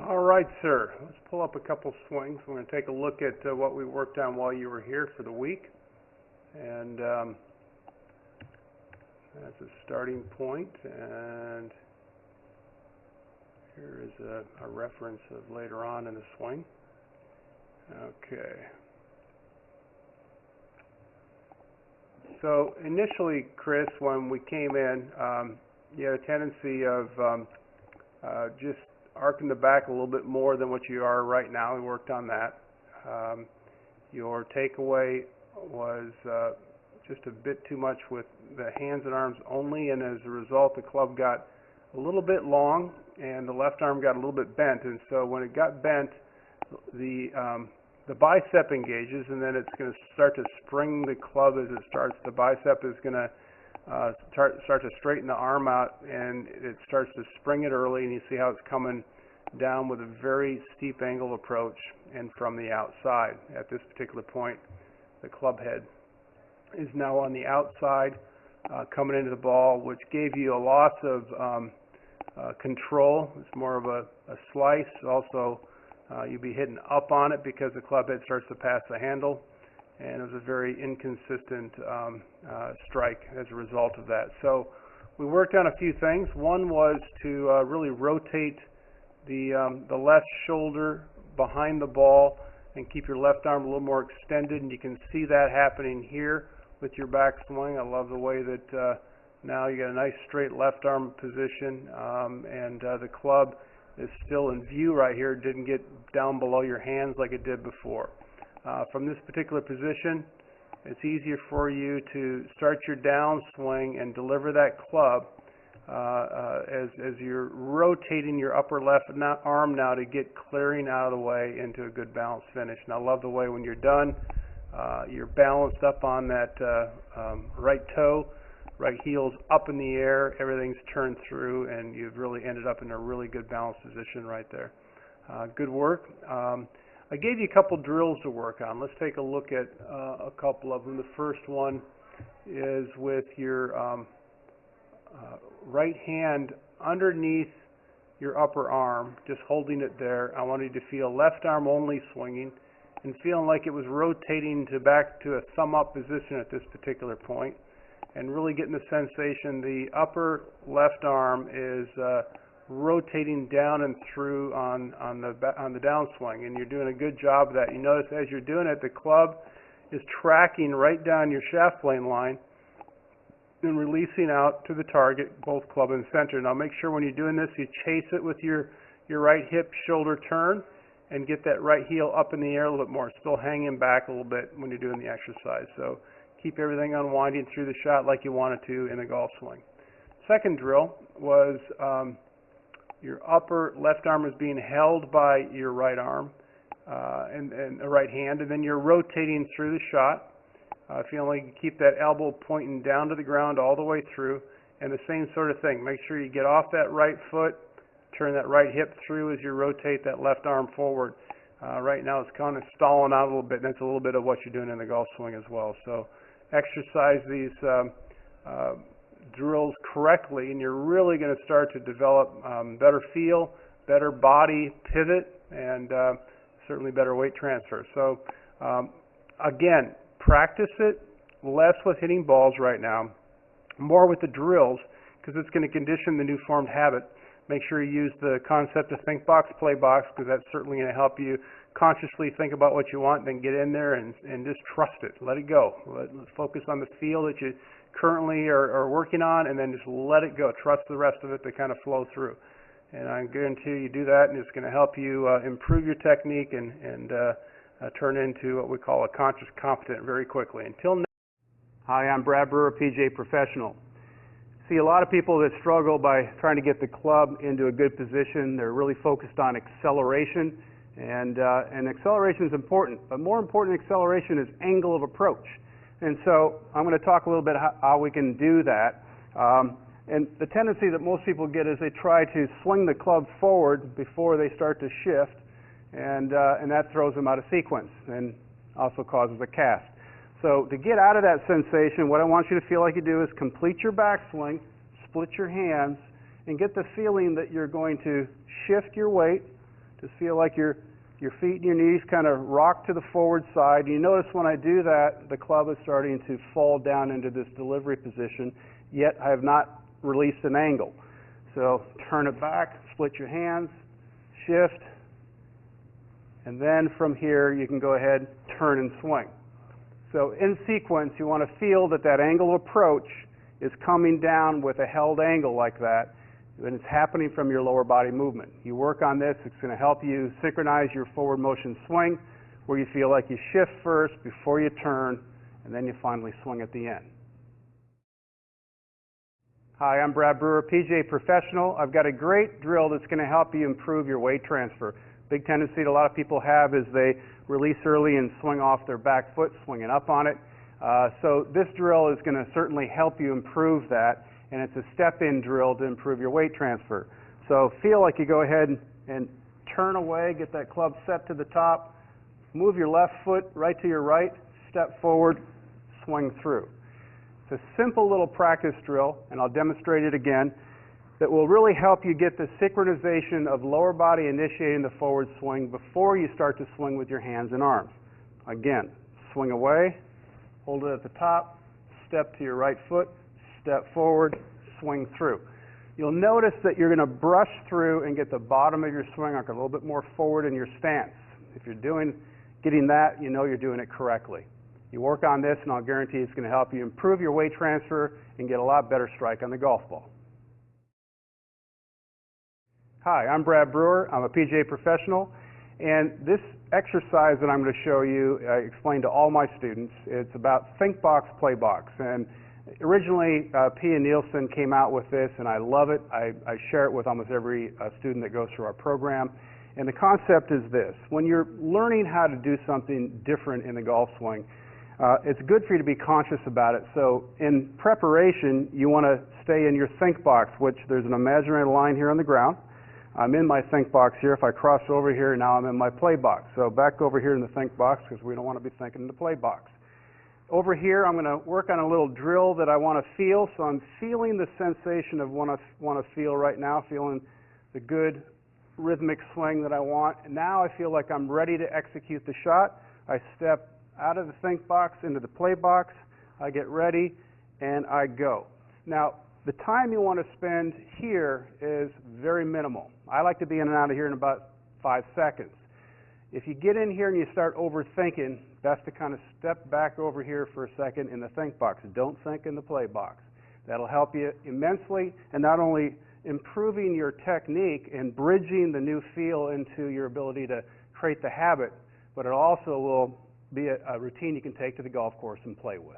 All right, sir. Let's pull up a couple swings. We're going to take a look at what we worked on while you were here for the week. And that's a starting point. And here is a reference of later on in the swing. Okay. So initially, Chris, when we came in, you had a tendency of just arcing the back a little bit more than what you are right now. We worked on that. Your takeaway was just a bit too much with the hands and arms only, and as a result, the club got a little bit long, and the left arm got a little bit bent. And so when it got bent, the bicep engages, and then it's going to start to spring the club as it starts. The bicep is going to start to straighten the arm out, and it starts to spring it early, and you see how it's coming down with a very steep angle approach and from the outside. At this particular point, the club head is now on the outside coming into the ball, which gave you a loss of control. It's more of a slice. Also, you'd be hitting up on it because the club head starts to pass the handle, and it was a very inconsistent strike as a result of that. So we worked on a few things. One was to really rotate the left shoulder behind the ball and keep your left arm a little more extended, and you can see that happening here with your backswing. I love the way that now you got a nice straight left arm position, and the club is still in view right here. It didn't get down below your hands like it did before. From this particular position, it's easier for you to start your downswing and deliver that club as you're rotating your upper left arm now to get clearing out of the way into a good balanced finish. And I love the way when you're done, you're balanced up on that right toe, right heel's up in the air, everything's turned through, and you've really ended up in a really good balanced position right there. Good work. I gave you a couple drills to work on. Let's take a look at a couple of them. The first one is with your right hand underneath your upper arm, just holding it there. I wanted you to feel left arm only swinging and feeling like it was rotating back to a thumb up position at this particular point, and really getting the sensation the upper left arm is rotating down and through on the downswing, and you're doing a good job of that. You notice as you're doing it, the club is tracking right down your shaft plane line and releasing out to the target, both club and center. Now make sure when you're doing this, you chase it with your right hip shoulder turn and get that right heel up in the air a little bit more. Still hanging back a little bit when you're doing the exercise. So keep everything unwinding through the shot like you want it to in a golf swing. Second drill was your upper left arm is being held by your right arm and the right hand, and then you're rotating through the shot. Feeling like you keep that elbow pointing down to the ground all the way through, and the same sort of thing. Make sure you get off that right foot, turn that right hip through as you rotate that left arm forward. Right now it's kind of stalling out a little bit, and that's a little bit of what you're doing in the golf swing as well. So exercise these drills correctly, and you're really going to start to develop better feel, better body pivot, and certainly better weight transfer. So again, practice it less with hitting balls right now, more with the drills, because it's going to condition the new formed habit. Make sure you use the concept of think box, play box, because that's certainly going to help you consciously think about what you want, then get in there and just trust it. Let it go. Let's focus on the feel that you currently are working on, and then just let it go. Trust the rest of it to kind of flow through. And I guarantee you do that, and it's going to help you improve your technique and turn into what we call a conscious competent very quickly. Until next. Hi, I'm Brad Brewer, PGA professional. See a lot of people that struggle by trying to get the club into a good position. They're really focused on acceleration, and acceleration is important, but more important than acceleration is angle of approach. And so I'm going to talk a little bit how we can do that. And the tendency that most people get is they try to swing the club forward before they start to shift, and that throws them out of sequence and also causes a cast. So to get out of that sensation, what I want you to feel like you do is complete your backswing, split your hands, and get the feeling that you're going to shift your weight Just feel like your feet and your knees kind of rock to the forward side. You notice when I do that, the club is starting to fall down into this delivery position, yet I have not released an angle. So turn it back, split your hands, shift, and then from here you can go ahead, turn and swing. So in sequence, you want to feel that that angle of approach is coming down with a held angle like that, and it's happening from your lower body movement. You work on this, it's going to help you synchronize your forward motion swing, where you feel like you shift first before you turn, and then you finally swing at the end. Hi, I'm Brad Brewer, PGA professional. I've got a great drill that's going to help you improve your weight transfer. Big tendency that a lot of people have is they release early and swing off their back foot, swinging up on it. So this drill is going to certainly help you improve that, and it's a step-in drill to improve your weight transfer. So feel like you go ahead and turn away, get that club set to the top, move your left foot right to your right, step forward, swing through. It's a simple little practice drill, and I'll demonstrate it again, that will really help you get the synchronization of lower body initiating the forward swing before you start to swing with your hands and arms. Again, swing away, hold it at the top, step to your right foot, step forward, swing through. You'll notice that you're going to brush through and get the bottom of your swing arc a little bit more forward in your stance. If you're getting that, you know you're doing it correctly. You work on this, and I'll guarantee it's going to help you improve your weight transfer and get a lot better strike on the golf ball. Hi, I'm Brad Brewer. I'm a PGA professional, and this exercise that I'm going to show you, I explain to all my students. It's about think box, play box. And originally, P. and Nielsen came out with this, and I love it. I share it with almost every student that goes through our program. And the concept is this. When you're learning how to do something different in the golf swing, it's good for you to be conscious about it. So in preparation, you want to stay in your think box, which there's an imaginary line here on the ground. I'm in my think box here. If I cross over here, now I'm in my play box. So back over here in the think box, because we don't want to be thinking in the play box. Over here, I'm going to work on a little drill that I want to feel. So I'm feeling the sensation of what I want to feel right now, feeling the good rhythmic swing that I want. And now I feel like I'm ready to execute the shot. I step out of the think box into the play box. I get ready, and I go. Now, the time you want to spend here is very minimal. I like to be in and out of here in about 5 seconds. If you get in here and you start overthinking, best to kind of step back over here for a second in the think box. Don't think in the play box. That'll help you immensely, and not only improving your technique and bridging the new feel into your ability to create the habit, but it also will be a routine you can take to the golf course and play with.